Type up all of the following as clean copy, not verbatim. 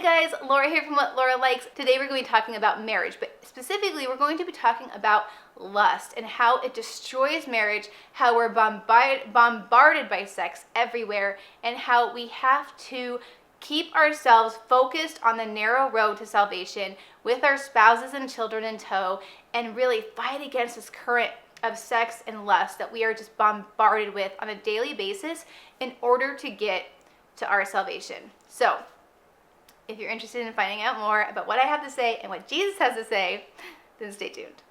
Hey guys, Laura here from What Laura Likes. Today we're going to be talking about marriage, but specifically we're going to be talking about lust and how it destroys marriage, how we're bombarded by sex everywhere, and how we have to keep ourselves focused on the narrow road to salvation with our spouses and children in tow, and really fight against this current of sex and lust that we are just bombarded with on a daily basis in order to get to our salvation. So, if you're interested in finding out more about what I have to say and what Jesus has to say, then stay tuned.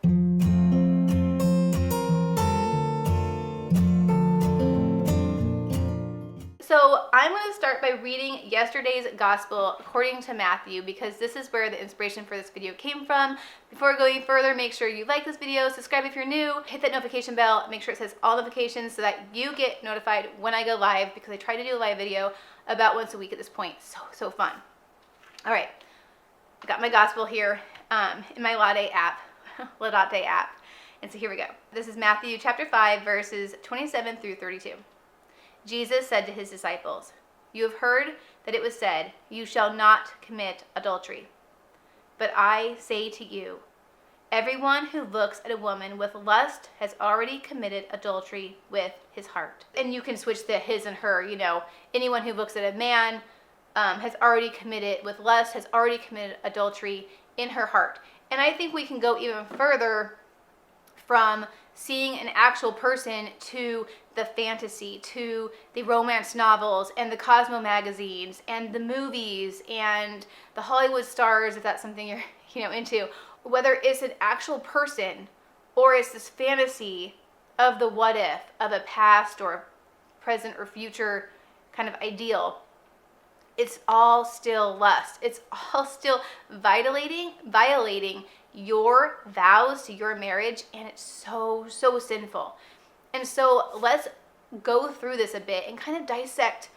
So I'm going to start by reading yesterday's gospel according to Matthew, because this is where the inspiration for this video came from. Before going further, make sure you like this video, subscribe if you're new, hit that notification bell, make sure it says all notifications so that you get notified when I go live, because I try to do a live video about once a week at this point. So fun. All right, I got my gospel here in my Laudate app, and so here we go. This is Matthew chapter 5, verses 27 through 32. Jesus said to his disciples, "You have heard that it was said, 'You shall not commit adultery.' But I say to you, everyone who looks at a woman with lust has already committed adultery with his heart." And you can switch the his and her, anyone who looks at a man has already committed with lust, has already committed adultery in her heart. And I think we can go even further from seeing an actual person to the fantasy, to the romance novels and the Cosmo magazines and the movies and the Hollywood stars, if that's something you're into. Whether it's an actual person or it's this fantasy of the what if, of a past or present or future kind of ideal, it's all still lust. It's all still violating your vows to your marriage, and it's so sinful. And so let's go through this a bit and kind of dissect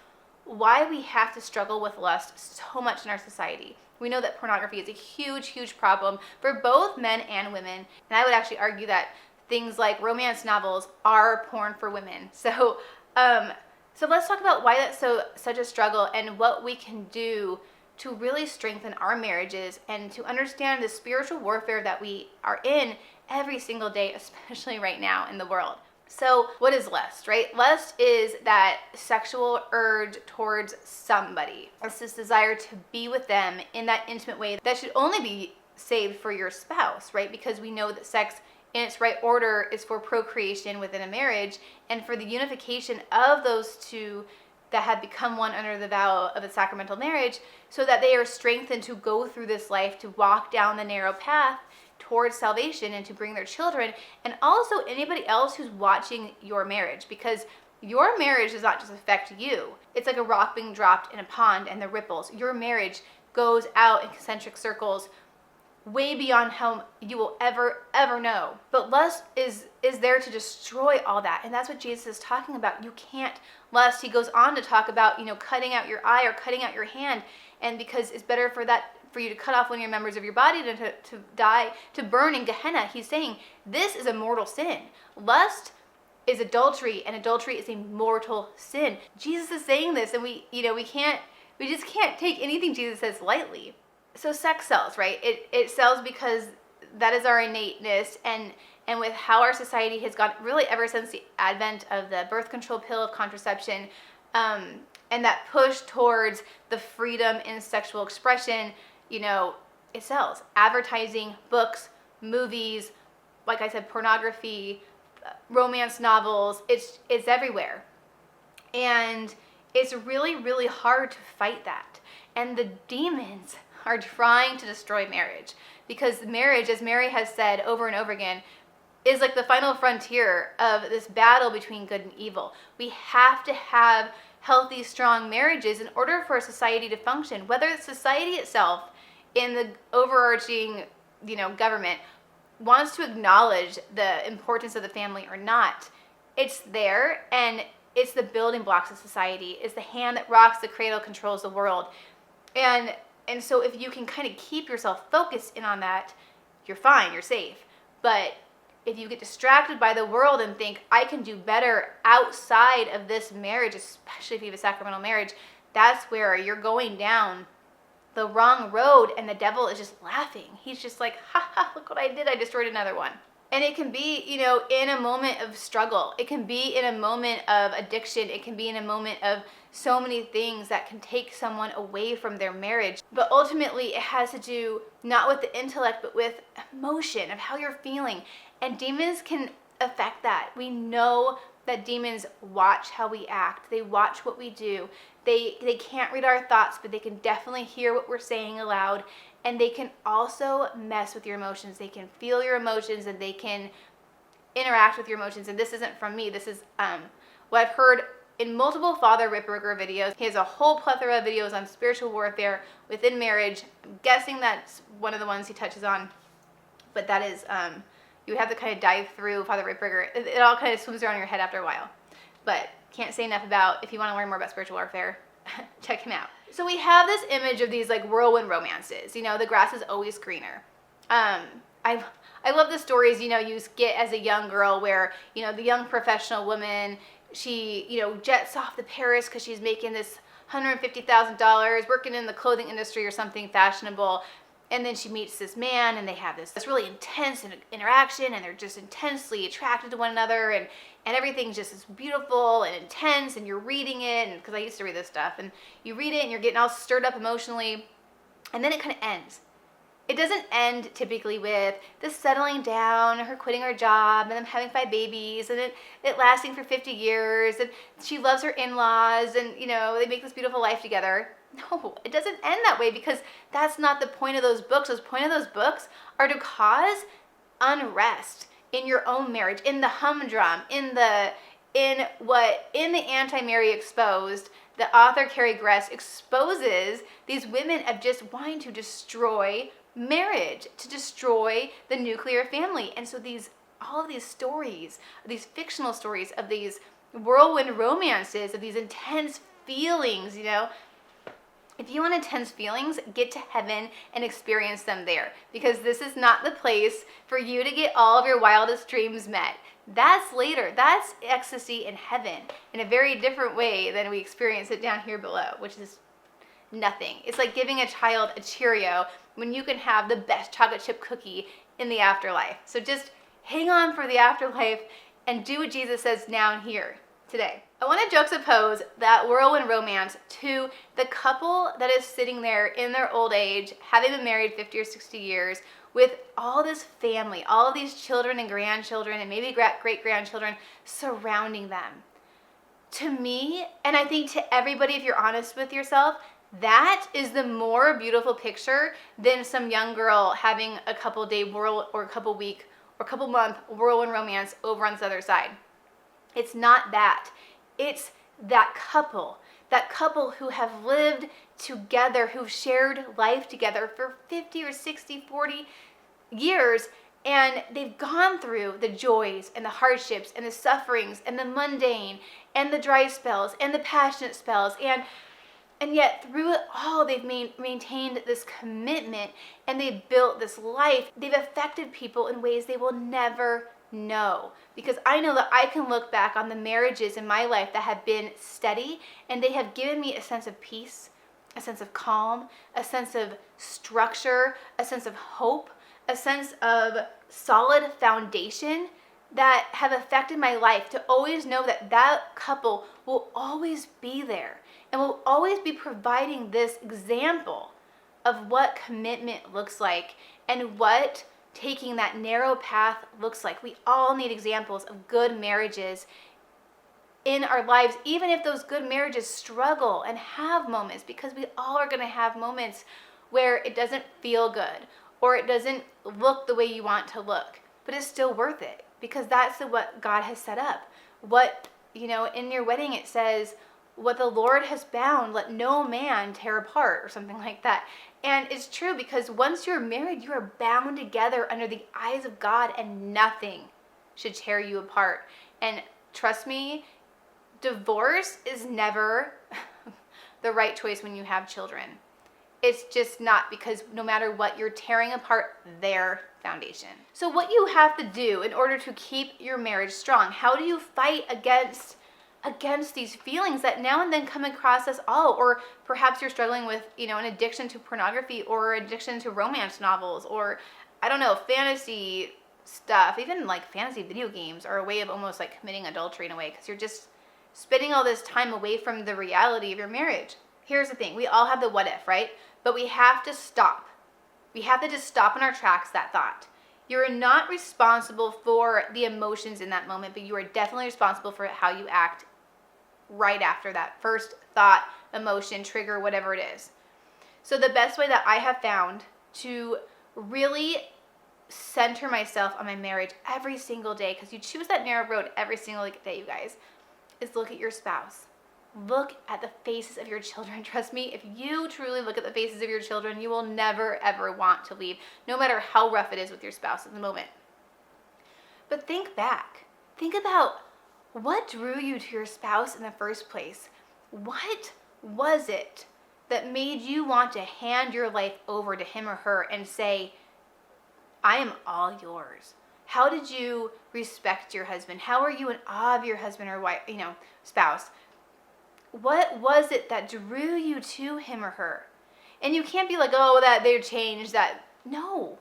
why we have to struggle with lust so much in our society. We know that pornography is a huge problem for both men and women, and I would actually argue that things like romance novels are porn for women. So let's talk about why that's such a struggle and what we can do to really strengthen our marriages and to understand the spiritual warfare that we are in every single day, especially right now in the world. So what is lust, right? Lust is that sexual urge towards somebody. It's this desire to be with them in that intimate way that should only be saved for your spouse, right? Because we know that sex in its right order is for procreation within a marriage and for the unification of those two that have become one under the vow of a sacramental marriage, so that they are strengthened to go through this life, to walk down the narrow path towards salvation and to bring their children, and also anybody else who's watching your marriage, because your marriage does not just affect you. It's like a rock being dropped in a pond and the ripples. Your marriage goes out in concentric circles way beyond how you will ever know. But lust is there to destroy all that, and that's what Jesus is talking about. You can't lust. He goes on to talk about cutting out your eye or cutting out your hand, and because it's better for you to cut off one of your members of your body than to die, to burn in Gehenna. He's saying this is a mortal sin. Lust is adultery, and adultery is a mortal sin. Jesus is saying this, and we just can't take anything Jesus says lightly. So sex sells, right? It sells because that is our innateness, and with how our society has gone really ever since the advent of the birth control pill, of contraception, and that push towards the freedom in sexual expression, it sells. Advertising, books, movies, like I said, pornography, romance novels, it's everywhere. And it's really hard to fight that. And the demons are trying to destroy marriage, because marriage, as Mary has said over and over again, is like the final frontier of this battle between good and evil. We have to have healthy, strong marriages in order for a society to function. Whether society itself in the overarching, government wants to acknowledge the importance of the family or not, it's there, and it's the building blocks of society. It's the hand that rocks the cradle, controls the world. And so if you can kind of keep yourself focused in on that, you're fine, you're safe. But if you get distracted by the world and think, I can do better outside of this marriage, especially if you have a sacramental marriage, that's where you're going down the wrong road, and the devil is just laughing. He's just like, ha ha, look what I did. I destroyed another one. And it can be, you know, in a moment of struggle. It can be in a moment of addiction. It can be in a moment of so many things that can take someone away from their marriage. But ultimately, it has to do not with the intellect, but with emotion of how you're feeling. And demons can affect that. We know that demons watch how we act. They watch what we do. They can't read our thoughts, but they can definitely hear what we're saying aloud. And they can also mess with your emotions. They can feel your emotions, and they can interact with your emotions. And this isn't from me. This is what I've heard in multiple Father Ripperger videos. He has a whole plethora of videos on spiritual warfare within marriage. I'm guessing that's one of the ones he touches on. But that is, you have to kind of dive through Father Ripperger. It all kind of swims around your head after a while. But can't say enough about, if you want to learn more about spiritual warfare, check him out. So we have this image of these like whirlwind romances. You know, the grass is always greener. I love the stories, you know, you get as a young girl where, you know, the young professional woman, she, you know, jets off to Paris because she's making this $150,000 working in the clothing industry or something fashionable. And then she meets this man, and they have this really intense interaction, and they're just intensely attracted to one another, and everything's just is beautiful and intense, and you're reading it, and because I used to read this stuff, and you read it and you're getting all stirred up emotionally, and then it kind of ends. It doesn't end typically with this settling down, her quitting her job, and them having 5 babies, and it lasting for 50 years, and she loves her in-laws, and, you know, they make this beautiful life together. No, it doesn't end that way, because that's not the point of those books. The point of those books are to cause unrest in your own marriage, in the humdrum, in the Anti-Mary Exposed. The author Carrie Gress exposes these women of just wanting to destroy marriage, to destroy the nuclear family. And so all of these stories, these fictional stories of these whirlwind romances, of these intense feelings, you know, if you want intense feelings, get to heaven and experience them there, because this is not the place for you to get all of your wildest dreams met. That's later. That's ecstasy in heaven in a very different way than we experience it down here below, which is nothing. It's like giving a child a Cheerio when you can have the best chocolate chip cookie in the afterlife. So just hang on for the afterlife and do what Jesus says now and here today. I want to juxtapose that whirlwind romance to the couple that is sitting there in their old age, having been married 50 or 60 years, with all this family, all of these children and grandchildren and maybe great-grandchildren surrounding them. To me, and I think to everybody, if you're honest with yourself, that is the more beautiful picture than some young girl having a couple day or a couple week or couple month whirlwind romance over on this other side. It's not that. It's that couple who have lived together, who've shared life together for 50 or 60, 40 years, and they've gone through the joys and the hardships and the sufferings and the mundane and the dry spells and the passionate spells, and yet through it all they've maintained this commitment, and they've built this life. They've affected people in ways they will never know, because I know that I can look back on the marriages in my life that have been steady, and they have given me a sense of peace, a sense of calm, a sense of structure, a sense of hope, a sense of solid foundation that have affected my life, to always know that that couple will always be there and will always be providing this example of what commitment looks like and what taking that narrow path looks like. We all need examples of good marriages in our lives, even if those good marriages struggle and have moments, because we all are going to have moments where it doesn't feel good or it doesn't look the way you want to look, but it's still worth it, because that's what God has set up. What, you know, in your wedding it says, what the Lord has bound, let no man tear apart, or something like that. And it's true, because once you're married, you are bound together under the eyes of God, and nothing should tear you apart. And trust me, divorce is never the right choice when you have children. It's just not, because no matter what, you're tearing apart their foundation. So what you have to do in order to keep your marriage strong, how do you fight against against these feelings that now and then come across us all. Or perhaps you're struggling with, an addiction to pornography or addiction to romance novels, or I don't know, fantasy stuff. Even like fantasy video games are a way of almost like committing adultery in a way, because you're just spending all this time away from the reality of your marriage. Here's the thing. We all have the what if, right? But we have to stop. We have to just stop in our tracks that thought. You're not responsible for the emotions in that moment, but you are definitely responsible for how you act right after that first thought, emotion, trigger, whatever it is. So the best way that I have found to really center myself on my marriage every single day, because you choose that narrow road every single day, you guys, is look at your spouse. Look at the faces of your children. Trust me, if you truly look at the faces of your children, you will never, ever want to leave, no matter how rough it is with your spouse in the moment. But think back. Think about what drew you to your spouse in the first place. What was it that made you want to hand your life over to him or her and say, I am all yours? How did you respect your husband? How are you in awe of your husband or wife, spouse? What was it that drew you to him or her? And you can't be like, oh, that they're changed. No,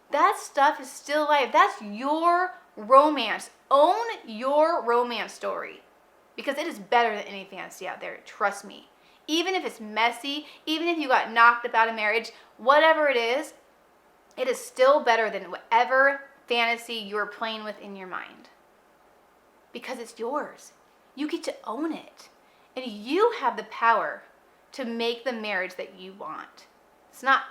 that stuff is still alive. That's your romance. Own your romance story, because it is better than any fantasy out there. Trust me. Even if it's messy, even if you got knocked about a marriage, whatever it is still better than whatever fantasy you're playing with in your mind, because it's yours. You get to own it. And you have the power to make the marriage that you want. It's not,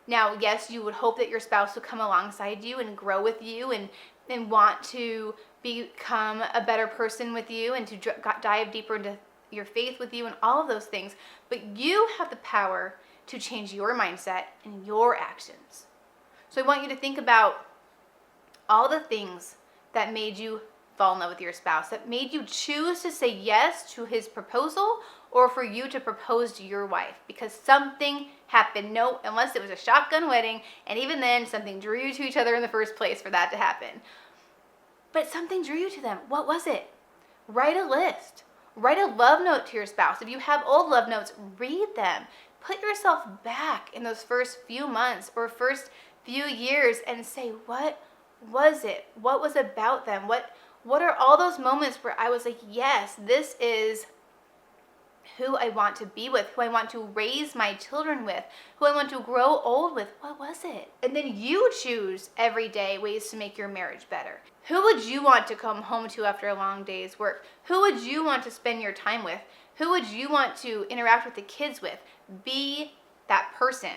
now, yes, you would hope that your spouse would come alongside you and grow with you and want to become a better person with you and to dive deeper into your faith with you and all of those things. But you have the power to change your mindset and your actions. So I want you to think about all the things that made you fall in love with your spouse, that made you choose to say yes to his proposal, or for you to propose to your wife, because something happened. No, unless it was a shotgun wedding, and even then something drew you to each other in the first place for that to happen. But something drew you to them. What was it? Write a list. Write a love note to your spouse. If you have old love notes, read them. Put yourself back in those first few months or first few years and say, what was it? What was about them? What are all those moments where I was like, yes, this is who I want to be with, who I want to raise my children with, who I want to grow old with? What was it? And then you choose every day ways to make your marriage better. Who would you want to come home to after a long day's work? Who would you want to spend your time with? Who would you want to interact with the kids with? Be that person.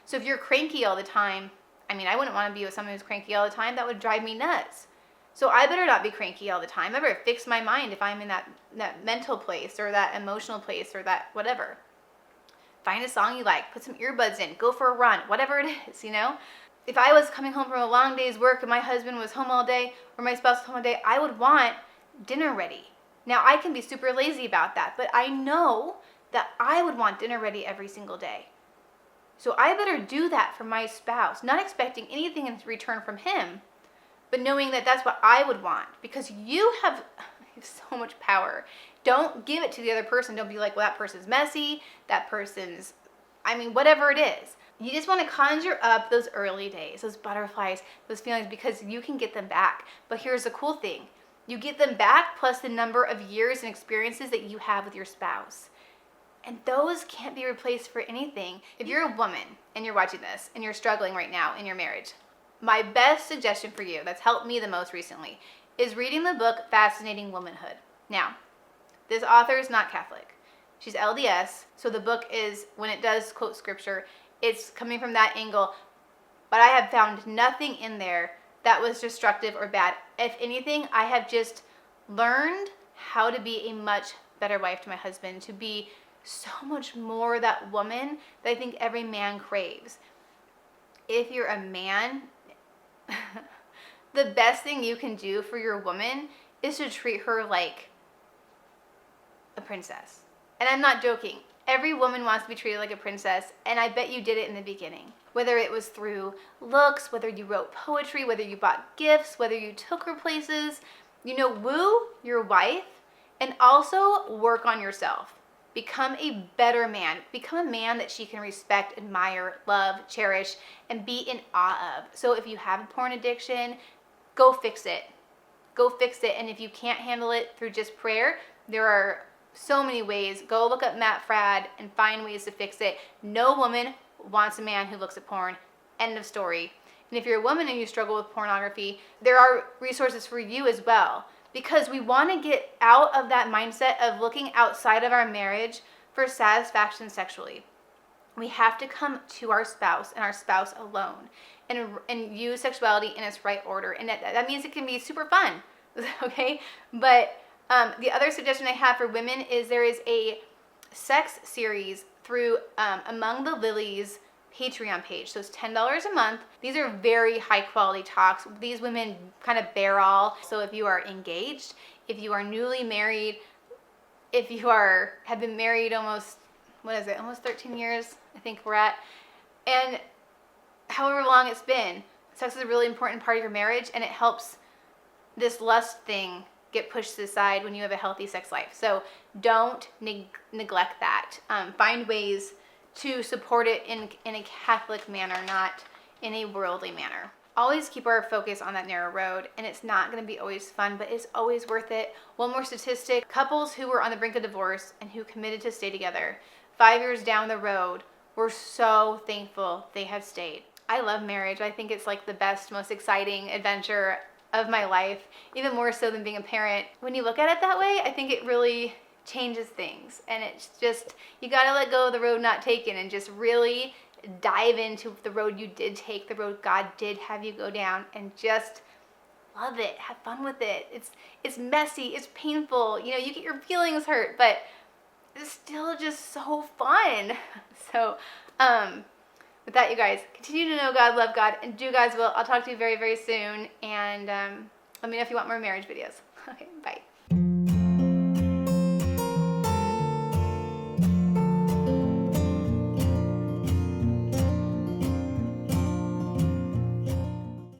So if you're cranky all the time, I wouldn't want to be with someone who's cranky all the time. That would drive me nuts. So I better not be cranky all the time. I better fix my mind if I'm in that mental place or that emotional place or that whatever. Find a song you like, put some earbuds in, go for a run, whatever it is, If I was coming home from a long day's work and my husband was home all day or my spouse was home all day, I would want dinner ready. Now, I can be super lazy about that, but I know that I would want dinner ready every single day. So I better do that for my spouse, not expecting anything in return from him, but knowing that that's what I would want, because you have so much power. Don't give it to the other person. Don't be like, well, that person's messy, that person's, whatever it is. You just want to conjure up those early days, those butterflies, those feelings, because you can get them back. But here's the cool thing. You get them back plus the number of years and experiences that you have with your spouse. And those can't be replaced for anything. If you're a woman and you're watching this and you're struggling right now in your marriage, my best suggestion for you, that's helped me the most recently, is reading the book Fascinating Womanhood. Now, this author is not Catholic. She's LDS, so the book is, when it does quote scripture, it's coming from that angle. But I have found nothing in there that was destructive or bad. If anything, I have just learned how to be a much better wife to my husband, to be so much more that woman that I think every man craves. If you're a man, the best thing you can do for your woman is to treat her like a princess. And I'm not joking. Every woman wants to be treated like a princess, and I bet you did it in the beginning. Whether it was through looks, whether you wrote poetry, whether you bought gifts, whether you took her places, woo your wife And also work on yourself. Become a better man. Become a man that she can respect, admire, love, cherish, and be in awe of. So if you have a porn addiction, go fix it. Go fix it. And if you can't handle it through just prayer, there are so many ways. Go look up Matt Fradd and find ways to fix it. No woman wants a man who looks at porn. End of story. And if you're a woman and you struggle with pornography, there are resources for you as well. Because we want to get out of that mindset of looking outside of our marriage for satisfaction sexually. We have to come to our spouse and our spouse alone and use sexuality in its right order. And that means it can be super fun, okay? But the other suggestion I have for women is there is a sex series through Among the Lilies Patreon page. So it's $10 a month. These are very high quality talks. These women kind of bear all. So if you are engaged, if you are newly married, if you have been married almost 13 years, I think we're at, and however long it's been, sex is a really important part of your marriage, and it helps this lust thing get pushed to the side when you have a healthy sex life. So don't neglect that. Find ways to support it in a Catholic manner, not in a worldly manner. Always keep our focus on that narrow road, and it's not going to be always fun, but it's always worth it. One more statistic: couples who were on the brink of divorce and who committed to stay together 5 years down the road were so thankful they have stayed. I love marriage. I think it's like the best, most exciting adventure of my life, even more so than being a parent. When you look at it that way, I think it really changes things, and it's just, you gotta let go of the road not taken and just really dive into the road you did take, the road God did have you go down, and just love it, have fun with it. It's messy, it's painful, you know, you get your feelings hurt, but it's still just so fun. So with that, you guys, continue to know God, love God, and do God's will. I'll talk to you very, very soon, and let me know if you want more marriage videos. Okay, bye.